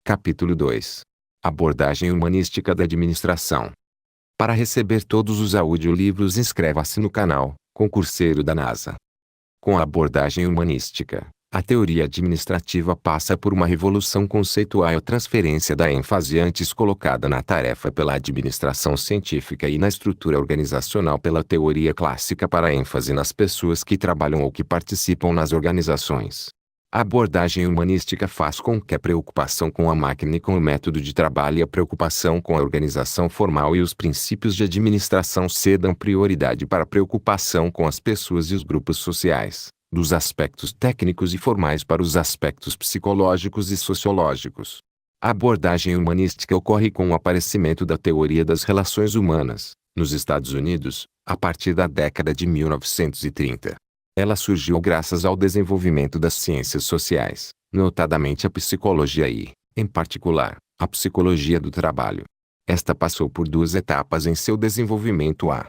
Capítulo 2. Abordagem humanística da administração. Para receber todos os audiolivros, inscreva-se no canal Concurseiro da NASA. Com a abordagem humanística, a teoria administrativa passa por uma revolução conceitual e a transferência da ênfase antes colocada na tarefa pela administração científica e na estrutura organizacional pela teoria clássica para a ênfase nas pessoas que trabalham ou que participam nas organizações. A abordagem humanística faz com que a preocupação com a máquina e com o método de trabalho e a preocupação com a organização formal e os princípios de administração cedam prioridade para a preocupação com as pessoas e os grupos sociais, dos aspectos técnicos e formais para os aspectos psicológicos e sociológicos. A abordagem humanística ocorre com o aparecimento da teoria das relações humanas, nos Estados Unidos, a partir da década de 1930. Ela surgiu graças ao desenvolvimento das ciências sociais, notadamente a psicologia e, em particular, a psicologia do trabalho. Esta passou por duas etapas em seu desenvolvimento: a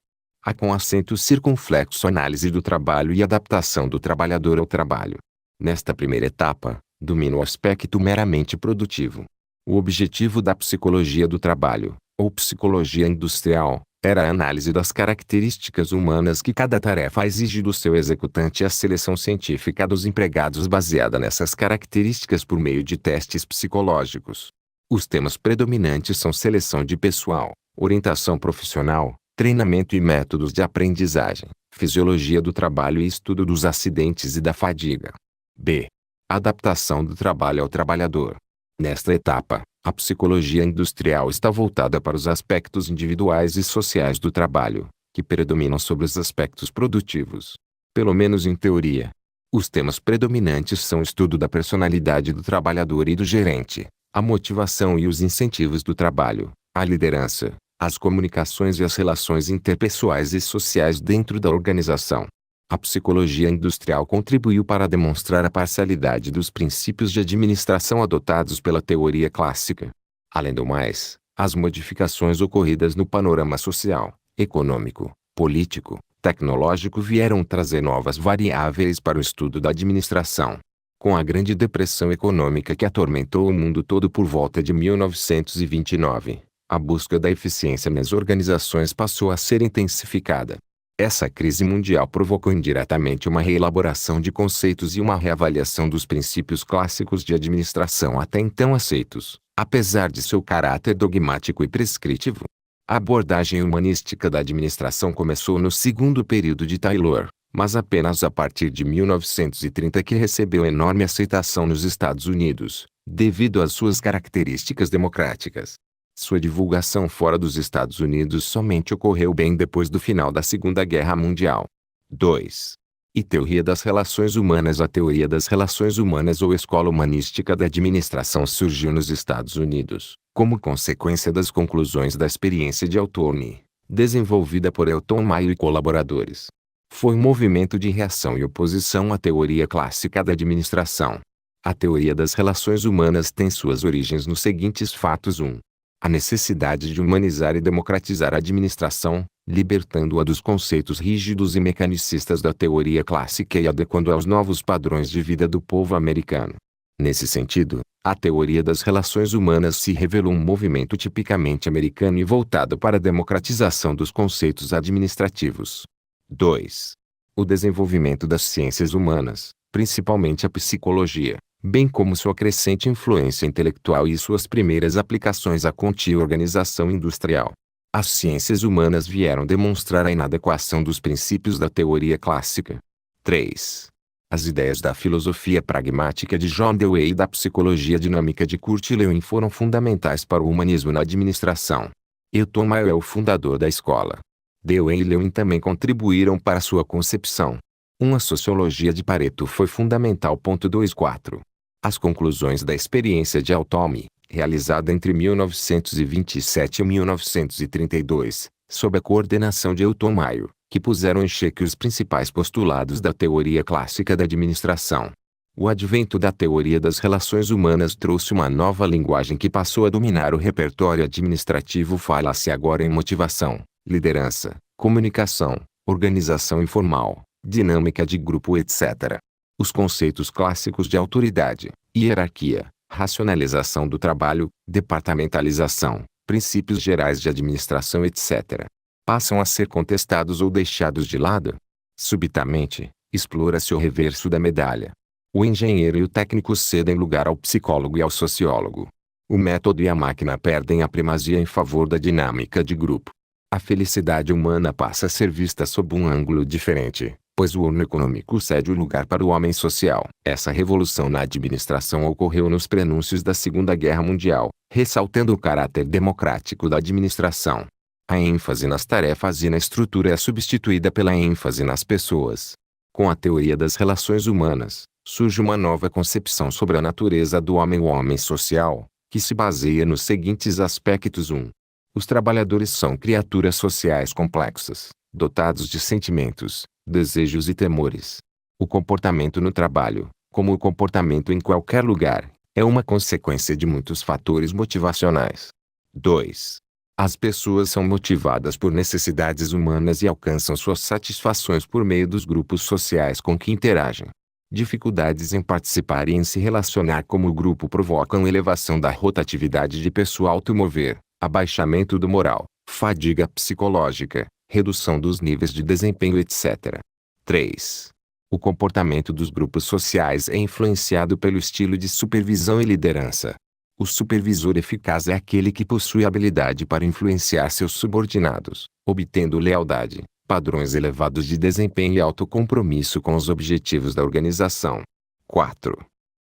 com acento circunflexo análise do trabalho e adaptação do trabalhador ao trabalho. Nesta primeira etapa, domina o aspecto meramente produtivo. O objetivo da psicologia do trabalho, ou psicologia industrial, era a análise das características humanas que cada tarefa exige do seu executante e a seleção científica dos empregados baseada nessas características por meio de testes psicológicos. Os temas predominantes são seleção de pessoal, orientação profissional, treinamento e métodos de aprendizagem, fisiologia do trabalho e estudo dos acidentes e da fadiga. b. Adaptação do trabalho ao trabalhador. Nesta etapa, a psicologia industrial está voltada para os aspectos individuais e sociais do trabalho, que predominam sobre os aspectos produtivos. Pelo menos em teoria. Os temas predominantes são o estudo da personalidade do trabalhador e do gerente, a motivação e os incentivos do trabalho, a liderança, as comunicações e as relações interpessoais e sociais dentro da organização. A psicologia industrial contribuiu para demonstrar a parcialidade dos princípios de administração adotados pela teoria clássica. Além do mais, as modificações ocorridas no panorama social, econômico, político, tecnológico vieram trazer novas variáveis para o estudo da administração. Com a Grande Depressão Econômica que atormentou o mundo todo por volta de 1929, a busca da eficiência nas organizações passou a ser intensificada. Essa crise mundial provocou indiretamente uma reelaboração de conceitos e uma reavaliação dos princípios clássicos de administração até então aceitos, apesar de seu caráter dogmático e prescritivo. A abordagem humanística da administração começou no segundo período de Taylor, mas apenas a partir de 1930 que recebeu enorme aceitação nos Estados Unidos, devido às suas características democráticas. Sua divulgação fora dos Estados Unidos somente ocorreu bem depois do final da Segunda Guerra Mundial. 2. E teoria das relações humanas. A teoria das relações humanas ou escola humanística da administração surgiu nos Estados Unidos, como consequência das conclusões da experiência de Hawthorne, desenvolvida por Elton Mayo e colaboradores. Foi um movimento de reação e oposição à teoria clássica da administração. A teoria das relações humanas tem suas origens nos seguintes fatos: 1. A necessidade de humanizar e democratizar a administração, libertando-a dos conceitos rígidos e mecanicistas da teoria clássica e adequando-a aos novos padrões de vida do povo americano. Nesse sentido, a teoria das relações humanas se revelou um movimento tipicamente americano e voltado para a democratização dos conceitos administrativos. 2. O desenvolvimento das ciências humanas, principalmente a psicologia, bem como sua crescente influência intelectual e suas primeiras aplicações à contínua organização industrial. As ciências humanas vieram demonstrar a inadequação dos princípios da teoria clássica. 3. As ideias da filosofia pragmática de John Dewey e da psicologia dinâmica de Kurt Lewin foram fundamentais para o humanismo na administração. Elton Mayo é o fundador da escola. Dewey e Lewin também contribuíram para sua concepção. A sociologia de Pareto foi fundamental. 24. As conclusões da experiência de Hawthorne, realizada entre 1927 e 1932, sob a coordenação de Elton Mayo, que puseram em xeque os principais postulados da teoria clássica da administração. O advento da teoria das relações humanas trouxe uma nova linguagem que passou a dominar o repertório administrativo. Fala-se agora em motivação, liderança, comunicação, organização informal, dinâmica de grupo, etc. Os conceitos clássicos de autoridade, hierarquia, racionalização do trabalho, departamentalização, princípios gerais de administração etc. passam a ser contestados ou deixados de lado. Subitamente, explora-se o reverso da medalha. O engenheiro e o técnico cedem lugar ao psicólogo e ao sociólogo. O método e a máquina perdem a primazia em favor da dinâmica de grupo. A felicidade humana passa a ser vista sob um ângulo diferente, pois o horno econômico cede o lugar para o homem social. Essa revolução na administração ocorreu nos prenúncios da Segunda Guerra Mundial, ressaltando o caráter democrático da administração. A ênfase nas tarefas e na estrutura é substituída pela ênfase nas pessoas. Com a teoria das relações humanas, surge uma nova concepção sobre a natureza do homem, o homem social, que se baseia nos seguintes aspectos: 1. Os trabalhadores são criaturas sociais complexas, dotados de sentimentos, desejos e temores. O comportamento no trabalho, como o comportamento em qualquer lugar, é uma consequência de muitos fatores motivacionais. 2. As pessoas são motivadas por necessidades humanas e alcançam suas satisfações por meio dos grupos sociais com que interagem. Dificuldades em participar e em se relacionar como grupo provocam elevação da rotatividade de pessoa automover, abaixamento do moral, fadiga psicológica, redução dos níveis de desempenho etc. 3. O comportamento dos grupos sociais é influenciado pelo estilo de supervisão e liderança. O supervisor eficaz é aquele que possui habilidade para influenciar seus subordinados, obtendo lealdade, padrões elevados de desempenho e autocompromisso com os objetivos da organização. 4.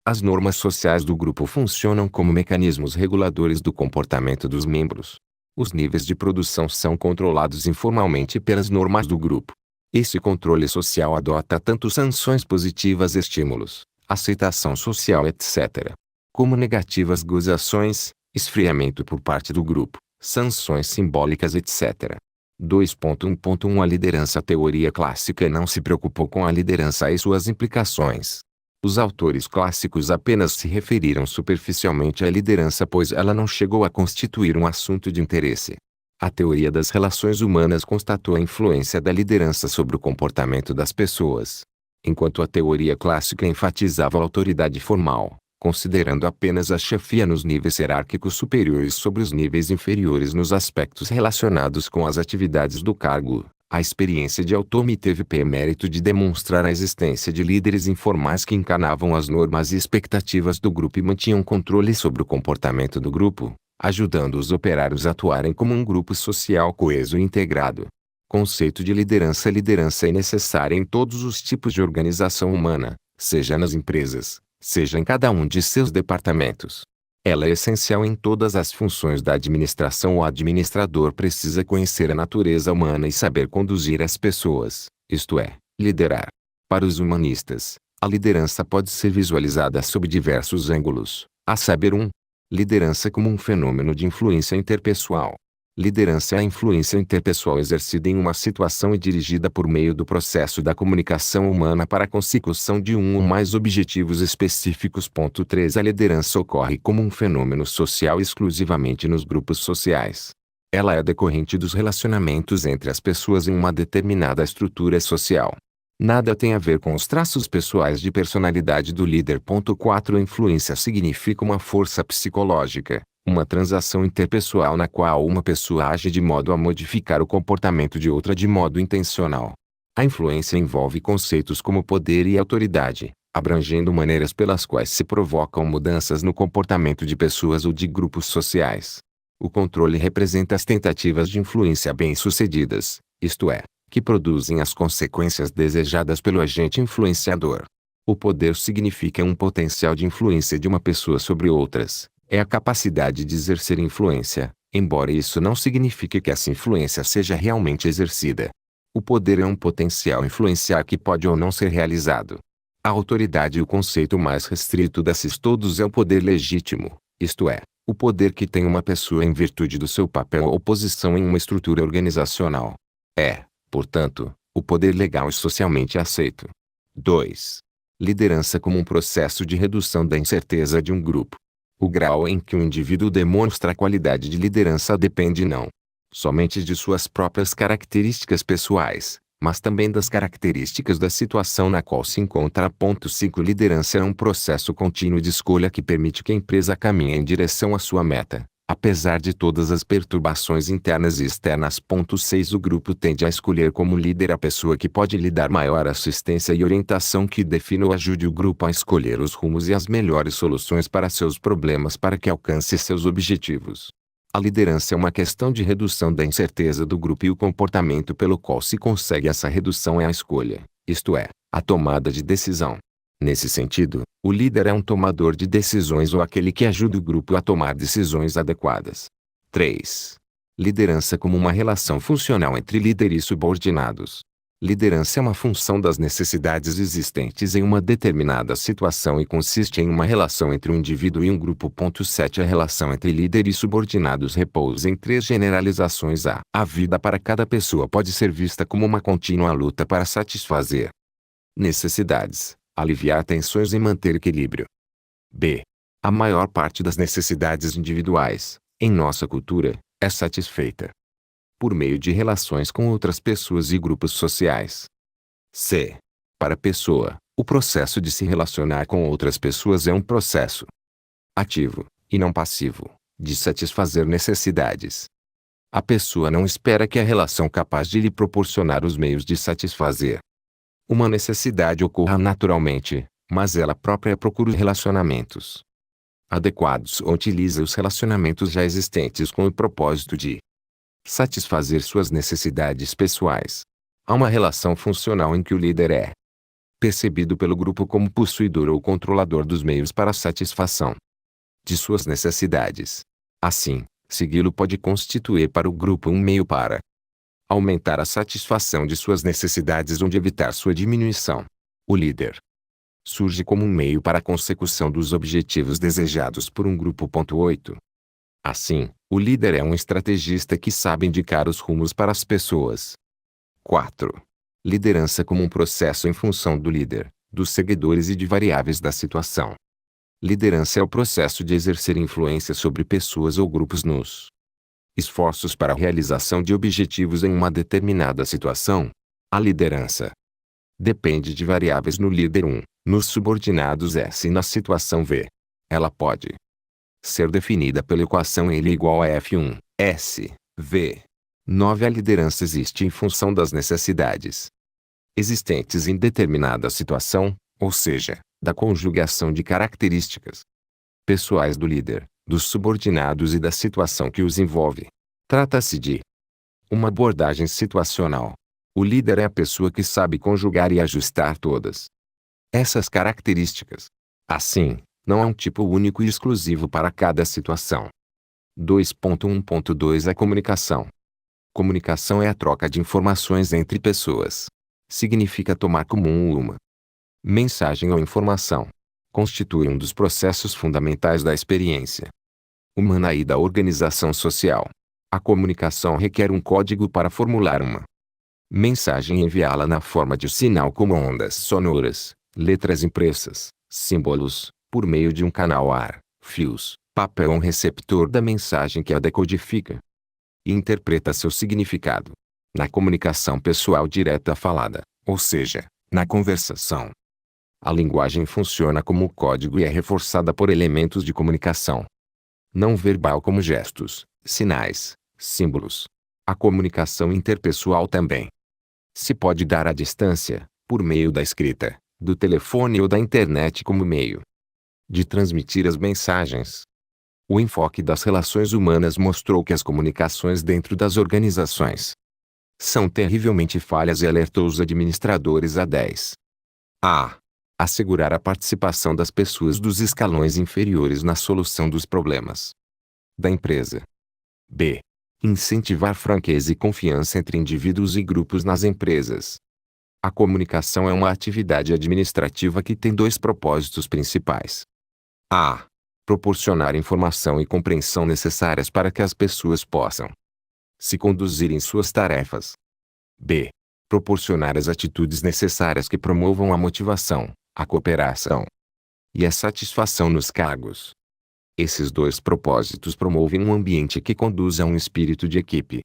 As normas sociais do grupo funcionam como mecanismos reguladores do comportamento dos membros. Os níveis de produção são controlados informalmente pelas normas do grupo. Esse controle social adota tanto sanções positivas, estímulos, aceitação social etc., como negativas, gozações, esfriamento por parte do grupo, sanções simbólicas etc. 2.1.1 A liderança. A teoria clássica não se preocupou com a liderança e suas implicações. Os autores clássicos apenas se referiram superficialmente à liderança, pois ela não chegou a constituir um assunto de interesse. A teoria das relações humanas constatou a influência da liderança sobre o comportamento das pessoas. Enquanto a teoria clássica enfatizava a autoridade formal, considerando apenas a chefia nos níveis hierárquicos superiores sobre os níveis inferiores nos aspectos relacionados com as atividades do cargo, a experiência de Automi teve o mérito de demonstrar a existência de líderes informais que encarnavam as normas e expectativas do grupo e mantinham controle sobre o comportamento do grupo, ajudando os operários a atuarem como um grupo social coeso e integrado. Conceito de liderança. Liderança é necessária em todos os tipos de organização humana, seja nas empresas, seja em cada um de seus departamentos. Ela é essencial em todas as funções da administração. O administrador precisa conhecer a natureza humana e saber conduzir as pessoas, isto é, liderar. Para os humanistas, a liderança pode ser visualizada sob diversos ângulos, a saber: 1. Liderança como um fenômeno de influência interpessoal. Liderança é a influência interpessoal exercida em uma situação e dirigida por meio do processo da comunicação humana para a consecução de um ou mais objetivos específicos. 3. A liderança ocorre como um fenômeno social exclusivamente nos grupos sociais. Ela é decorrente dos relacionamentos entre as pessoas em uma determinada estrutura social. Nada tem a ver com os traços pessoais de personalidade do líder. 4. A influência significa uma força psicológica, uma transação interpessoal na qual uma pessoa age de modo a modificar o comportamento de outra de modo intencional. A influência envolve conceitos como poder e autoridade, abrangendo maneiras pelas quais se provocam mudanças no comportamento de pessoas ou de grupos sociais. O controle representa as tentativas de influência bem-sucedidas, isto é, que produzem as consequências desejadas pelo agente influenciador. O poder significa um potencial de influência de uma pessoa sobre outras. É a capacidade de exercer influência, embora isso não signifique que essa influência seja realmente exercida. O poder é um potencial influenciar que pode ou não ser realizado. A autoridade. O conceito mais restrito desses todos é o poder legítimo, isto é, o poder que tem uma pessoa em virtude do seu papel ou posição em uma estrutura organizacional. É, portanto, o poder legal e socialmente aceito. 2. Liderança como um processo de redução da incerteza de um grupo. O grau em que o indivíduo demonstra a qualidade de liderança depende não somente de suas próprias características pessoais, mas também das características da situação na qual se encontra. 5. Liderança é um processo contínuo de escolha que permite que a empresa caminhe em direção à sua meta, apesar de todas as perturbações internas e externas. 6. O grupo tende a escolher como líder a pessoa que pode lhe dar maior assistência e orientação, que defina ou ajude o grupo a escolher os rumos e as melhores soluções para seus problemas para que alcance seus objetivos. A liderança é uma questão de redução da incerteza do grupo, e o comportamento pelo qual se consegue essa redução é a escolha, isto é, a tomada de decisão. Nesse sentido, o líder é um tomador de decisões ou aquele que ajuda o grupo a tomar decisões adequadas. 3. Liderança como uma relação funcional entre líder e subordinados. Liderança é uma função das necessidades existentes em uma determinada situação e consiste em uma relação entre um indivíduo e um grupo. 7. A relação entre líder e subordinados repousa em 3 generalizações. A vida para cada pessoa pode ser vista como uma contínua luta para satisfazer necessidades, aliviar tensões e manter equilíbrio. B. A maior parte das necessidades individuais, em nossa cultura, é satisfeita por meio de relações com outras pessoas e grupos sociais. C. Para a pessoa, o processo de se relacionar com outras pessoas é um processo ativo, e não passivo, de satisfazer necessidades. A pessoa não espera que a relação capaz de lhe proporcionar os meios de satisfazer uma necessidade ocorra naturalmente, mas ela própria procura os relacionamentos adequados ou utiliza os relacionamentos já existentes com o propósito de satisfazer suas necessidades pessoais. Há uma relação funcional em que o líder é percebido pelo grupo como possuidor ou controlador dos meios para a satisfação de suas necessidades. Assim, segui-lo pode constituir para o grupo um meio para aumentar a satisfação de suas necessidades ou de evitar sua diminuição. O líder surge como um meio para a consecução dos objetivos desejados por um grupo. 8. Assim, o líder é um estrategista que sabe indicar os rumos para as pessoas. 4. Liderança como um processo em função do líder, dos seguidores e de variáveis da situação. Liderança é o processo de exercer influência sobre pessoas ou grupos nos esforços para a realização de objetivos em uma determinada situação. A liderança depende de variáveis no líder 1, nos subordinados S e na situação V. Ela pode ser definida pela equação L igual a F1, S, V. 9. A liderança existe em função das necessidades existentes em determinada situação, ou seja, da conjugação de características pessoais do líder, dos subordinados e da situação que os envolve. Trata-se de uma abordagem situacional. O líder é a pessoa que sabe conjugar e ajustar todas essas características. Assim, não há um tipo único e exclusivo para cada situação. 2.1.2 A comunicação. Comunicação é a troca de informações entre pessoas. Significa tomar como uma mensagem ou informação. Constitui um dos processos fundamentais da experiência humana e da organização social. A comunicação requer um código para formular uma mensagem e enviá-la na forma de sinal, como ondas sonoras, letras impressas, símbolos, por meio de um canal ar, fios, papel ou um receptor da mensagem que a decodifica e interpreta seu significado. Na comunicação pessoal direta falada, ou seja, na conversação, a linguagem funciona como código e é reforçada por elementos de comunicação não verbal como gestos, sinais, símbolos. A comunicação interpessoal também se pode dar à distância, por meio da escrita, do telefone ou da internet como meio de transmitir as mensagens. O enfoque das relações humanas mostrou que as comunicações dentro das organizações são terrivelmente falhas e alertou os administradores a 10. A. Assegurar a participação das pessoas dos escalões inferiores na solução dos problemas da empresa. B. Incentivar franqueza e confiança entre indivíduos e grupos nas empresas. A comunicação é uma atividade administrativa que tem 2 propósitos principais. A. Proporcionar informação e compreensão necessárias para que as pessoas possam se conduzir em suas tarefas. B. Proporcionar as atitudes necessárias que promovam a motivação, a cooperação e a satisfação nos cargos. Esses 2 propósitos promovem um ambiente que conduz a um espírito de equipe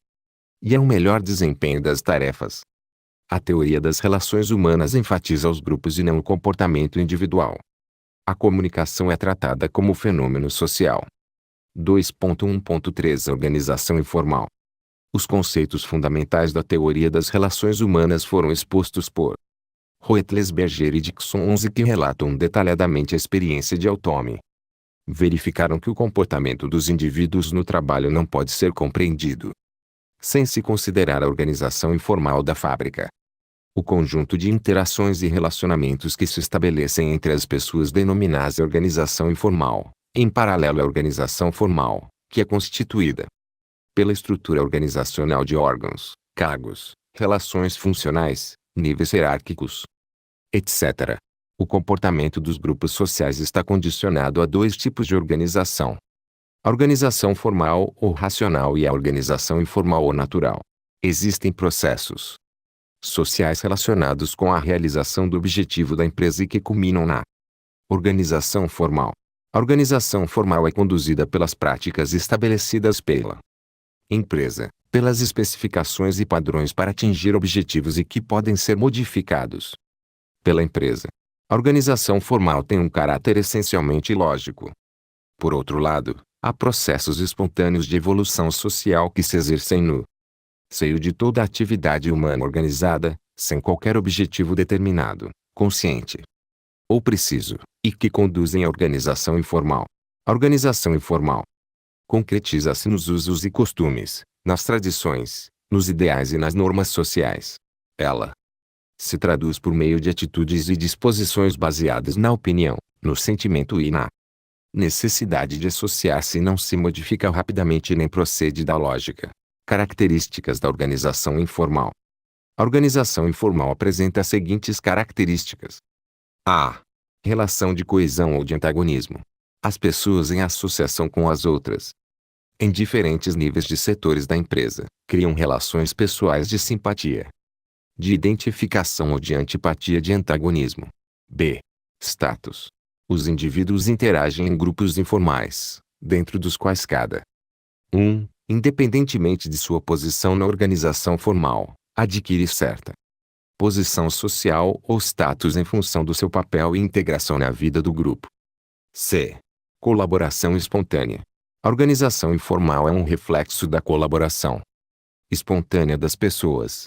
e a um melhor desempenho das tarefas. A teoria das relações humanas enfatiza os grupos e não o comportamento individual. A comunicação é tratada como fenômeno social. 2.1.3 Organização informal. Os conceitos fundamentais da teoria das relações humanas foram expostos por Roetlesberger e Dixon 11 que relatam detalhadamente a experiência de Automi. Verificaram que o comportamento dos indivíduos no trabalho não pode ser compreendido sem se considerar a organização informal da fábrica. O conjunto de interações e relacionamentos que se estabelecem entre as pessoas denomina-se organização informal, em paralelo à organização formal, que é constituída pela estrutura organizacional de órgãos, cargos, relações funcionais, níveis hierárquicos, etc. O comportamento dos grupos sociais está condicionado a dois tipos de organização: a organização formal ou racional e a organização informal ou natural. Existem processos sociais relacionados com a realização do objetivo da empresa e que culminam na organização formal. A organização formal é conduzida pelas práticas estabelecidas pela empresa, pelas especificações e padrões para atingir objetivos e que podem ser modificados pela empresa. A organização formal tem um caráter essencialmente lógico. Por outro lado, há processos espontâneos de evolução social que se exercem no seio de toda a atividade humana organizada, sem qualquer objetivo determinado, consciente ou preciso, e que conduzem à organização informal. A organização informal concretiza-se nos usos e costumes, nas tradições, nos ideais e nas normas sociais. Ela se traduz por meio de atitudes e disposições baseadas na opinião, no sentimento e na necessidade de associar-se e não se modifica rapidamente nem procede da lógica. Características da organização informal. A organização informal apresenta as seguintes características: a. Relação de coesão ou de antagonismo. As pessoas em associação com as outras, em diferentes níveis de setores da empresa, criam relações pessoais de simpatia, de identificação ou de antipatia de antagonismo. b. Status. Os indivíduos interagem em grupos informais, dentro dos quais cada independentemente de sua posição na organização formal, adquire certa posição social ou status em função do seu papel e integração na vida do grupo. c. Colaboração espontânea. A organização informal é um reflexo da colaboração espontânea das pessoas.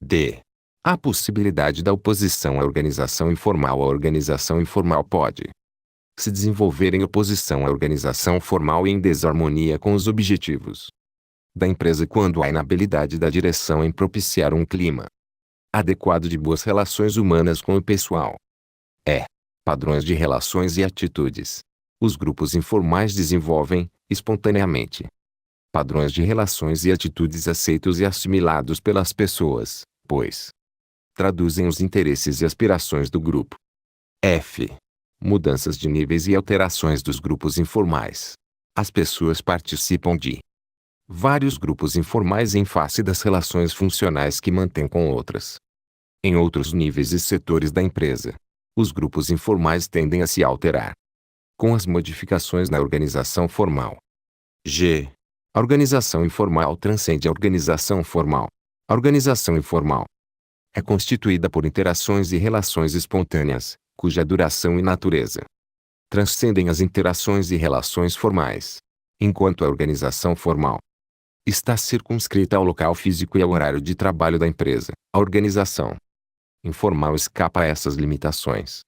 d. Há possibilidade da oposição à organização informal. A organização informal pode se desenvolver em oposição à organização formal e em desarmonia com os objetivos da empresa quando há inabilidade da direção em propiciar um clima adequado de boas relações humanas com o pessoal. Padrões de relações e atitudes. Os grupos informais desenvolvem, espontaneamente, padrões de relações e atitudes aceitos e assimilados pelas pessoas, pois traduzem os interesses e aspirações do grupo. Mudanças de níveis e alterações dos grupos informais. As pessoas participam de vários grupos informais em face das relações funcionais que mantêm com outras. Em outros níveis e setores da empresa, os grupos informais tendem a se alterar com as modificações na organização formal. A organização informal transcende a organização formal. A organização informal é constituída por interações e relações espontâneas, cuja duração e natureza transcendem as interações e relações formais, enquanto a organização formal está circunscrita ao local físico e ao horário de trabalho da empresa. A organização informal escapa a essas limitações.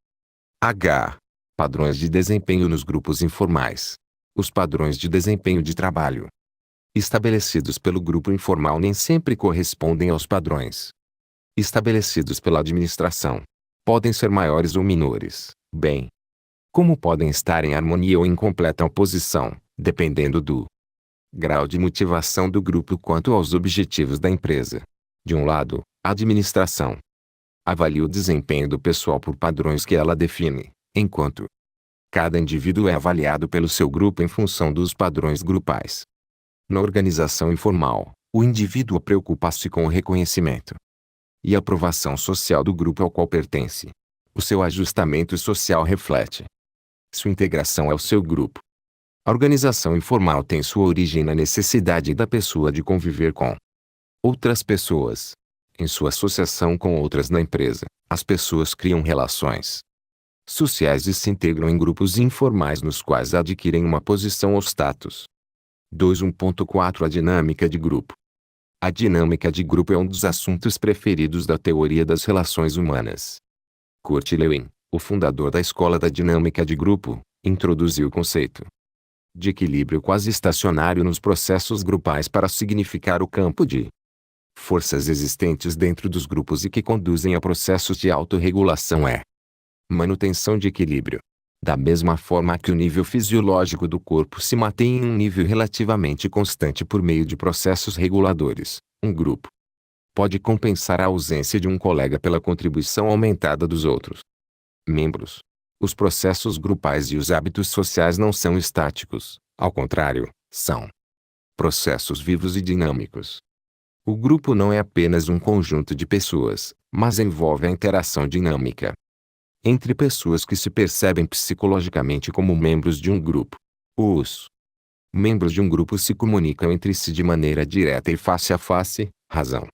Padrões de desempenho nos grupos informais. Os padrões de desempenho de trabalho estabelecidos pelo grupo informal nem sempre correspondem aos padrões estabelecidos pela administração. Podem ser maiores ou menores, bem como podem estar em harmonia ou em completa oposição, dependendo do grau de motivação do grupo quanto aos objetivos da empresa. De um lado, a administração avalia o desempenho do pessoal por padrões que ela define, enquanto cada indivíduo é avaliado pelo seu grupo em função dos padrões grupais. Na organização informal, o indivíduo preocupa-se com o reconhecimento e aprovação social do grupo ao qual pertence. O seu ajustamento social reflete sua integração ao seu grupo. A organização informal tem sua origem na necessidade da pessoa de conviver com outras pessoas, Em sua associação com outras na empresa, as pessoas criam relações sociais e se integram em grupos informais nos quais adquirem uma posição ou status. 2.1.4 A dinâmica de grupo. A dinâmica de grupo é um dos assuntos preferidos da teoria das relações humanas. Kurt Lewin, o fundador da escola da dinâmica de grupo, introduziu o conceito de equilíbrio quase estacionário nos processos grupais para significar o campo de forças existentes dentro dos grupos e que conduzem a processos de autorregulação manutenção de equilíbrio. Da mesma forma que o nível fisiológico do corpo se mantém em um nível relativamente constante por meio de processos reguladores, um grupo pode compensar a ausência de um colega pela contribuição aumentada dos outros membros. Os processos grupais e os hábitos sociais não são estáticos, ao contrário, são processos vivos e dinâmicos. O grupo não é apenas um conjunto de pessoas, mas envolve a interação dinâmica entre pessoas que se percebem psicologicamente como membros de um grupo. Os membros de um grupo se comunicam entre si de maneira direta e face a face, razão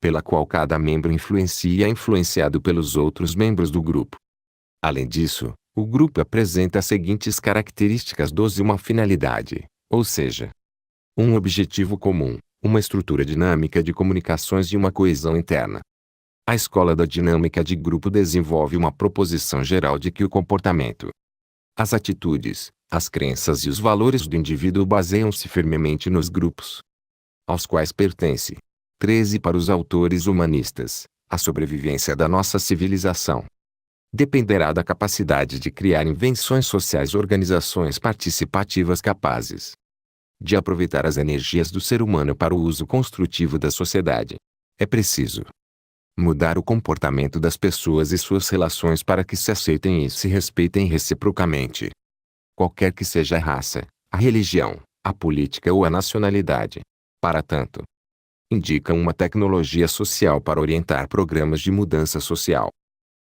pela qual cada membro influencia e é influenciado pelos outros membros do grupo. Além disso, o grupo apresenta as seguintes características: uma finalidade, ou seja, um objetivo comum, uma estrutura dinâmica de comunicações e uma coesão interna. A escola da dinâmica de grupo desenvolve uma proposição geral de que o comportamento, as atitudes, as crenças e os valores do indivíduo baseiam-se firmemente nos grupos aos quais pertence. 13 Para os autores humanistas, a sobrevivência da nossa civilização dependerá da capacidade de criar invenções sociais, organizações participativas capazes de aproveitar as energias do ser humano para o uso construtivo da sociedade. É preciso mudar o comportamento das pessoas e suas relações para que se aceitem e se respeitem reciprocamente. Qualquer que seja a raça, a religião, a política ou a nacionalidade. Para tanto, indicam uma tecnologia social para orientar programas de mudança social.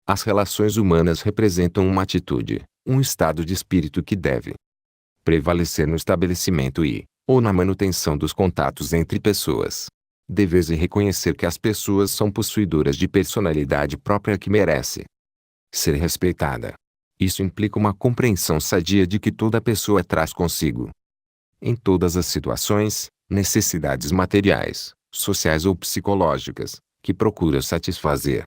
As relações humanas representam uma atitude, um estado de espírito que deve prevalecer no estabelecimento ou na manutenção dos contatos entre pessoas. Deveis reconhecer que as pessoas são possuidoras de personalidade própria que merece ser respeitada. Isso implica uma compreensão sadia de que toda pessoa traz consigo, em todas as situações, necessidades materiais, sociais ou psicológicas, que procura satisfazer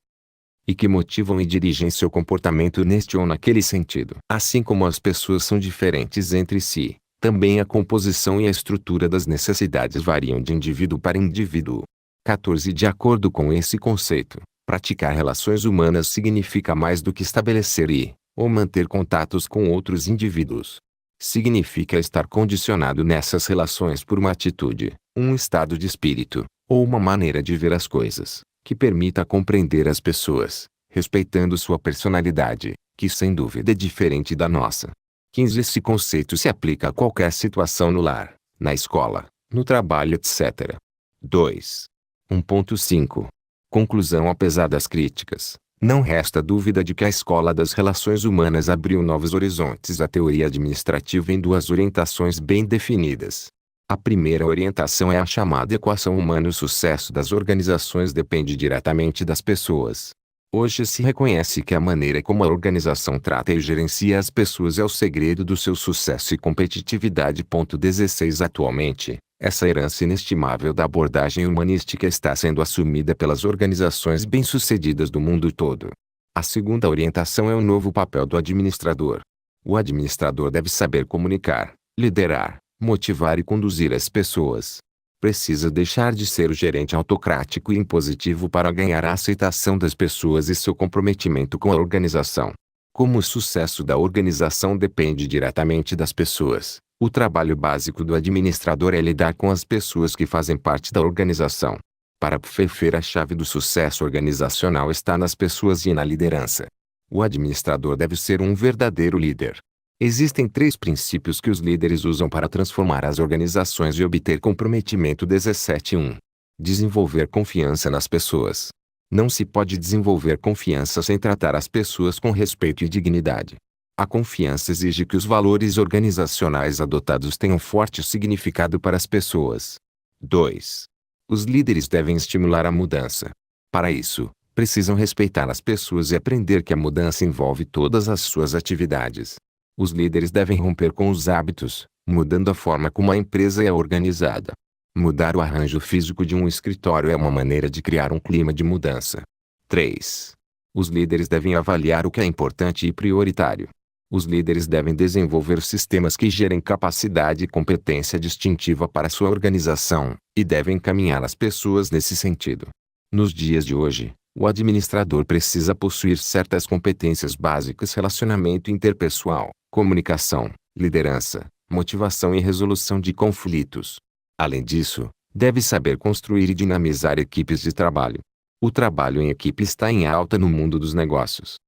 e que motivam e dirigem seu comportamento neste ou naquele sentido. Assim como as pessoas são diferentes entre si, também a composição e a estrutura das necessidades variam de indivíduo para indivíduo. 14 De acordo com esse conceito, praticar relações humanas significa mais do que estabelecer ou manter contatos com outros indivíduos. Significa estar condicionado nessas relações por uma atitude, um estado de espírito, ou uma maneira de ver as coisas, que permita compreender as pessoas, respeitando sua personalidade, que sem dúvida é diferente da nossa. 15 Esse conceito se aplica a qualquer situação no lar, na escola, no trabalho, etc. 2. 1.5 Conclusão. Apesar das críticas, não resta dúvida de que a escola das relações humanas abriu novos horizontes à teoria administrativa em duas orientações bem definidas. A primeira orientação é a chamada equação humana. O sucesso das organizações depende diretamente das pessoas. Hoje se reconhece que a maneira como a organização trata e gerencia as pessoas é o segredo do seu sucesso e competitividade. 16 Atualmente, essa herança inestimável da abordagem humanística está sendo assumida pelas organizações bem-sucedidas do mundo todo. A segunda orientação é o novo papel do administrador. O administrador deve saber comunicar, liderar, motivar e conduzir as pessoas. Precisa deixar de ser o gerente autocrático e impositivo para ganhar a aceitação das pessoas e seu comprometimento com a organização. Como o sucesso da organização depende diretamente das pessoas, o trabalho básico do administrador é lidar com as pessoas que fazem parte da organização. Para Pfeffer, a chave do sucesso organizacional está nas pessoas e na liderança. O administrador deve ser um verdadeiro líder. Existem 3 princípios que os líderes usam para transformar as organizações e obter comprometimento. 17.1 Desenvolver confiança nas pessoas. Não se pode desenvolver confiança sem tratar as pessoas com respeito e dignidade. A confiança exige que os valores organizacionais adotados tenham forte significado para as pessoas. 2. Os líderes devem estimular a mudança. Para isso, precisam respeitar as pessoas e aprender que a mudança envolve todas as suas atividades. Os líderes devem romper com os hábitos, mudando a forma como a empresa é organizada. Mudar o arranjo físico de um escritório é uma maneira de criar um clima de mudança. 3. Os líderes devem avaliar o que é importante e prioritário. Os líderes devem desenvolver sistemas que gerem capacidade e competência distintiva para sua organização, e devem encaminhar as pessoas nesse sentido. Nos dias de hoje, o administrador precisa possuir certas competências básicas: relacionamento interpessoal, comunicação, liderança, motivação e resolução de conflitos. Além disso, deve saber construir e dinamizar equipes de trabalho. O trabalho em equipe está em alta no mundo dos negócios.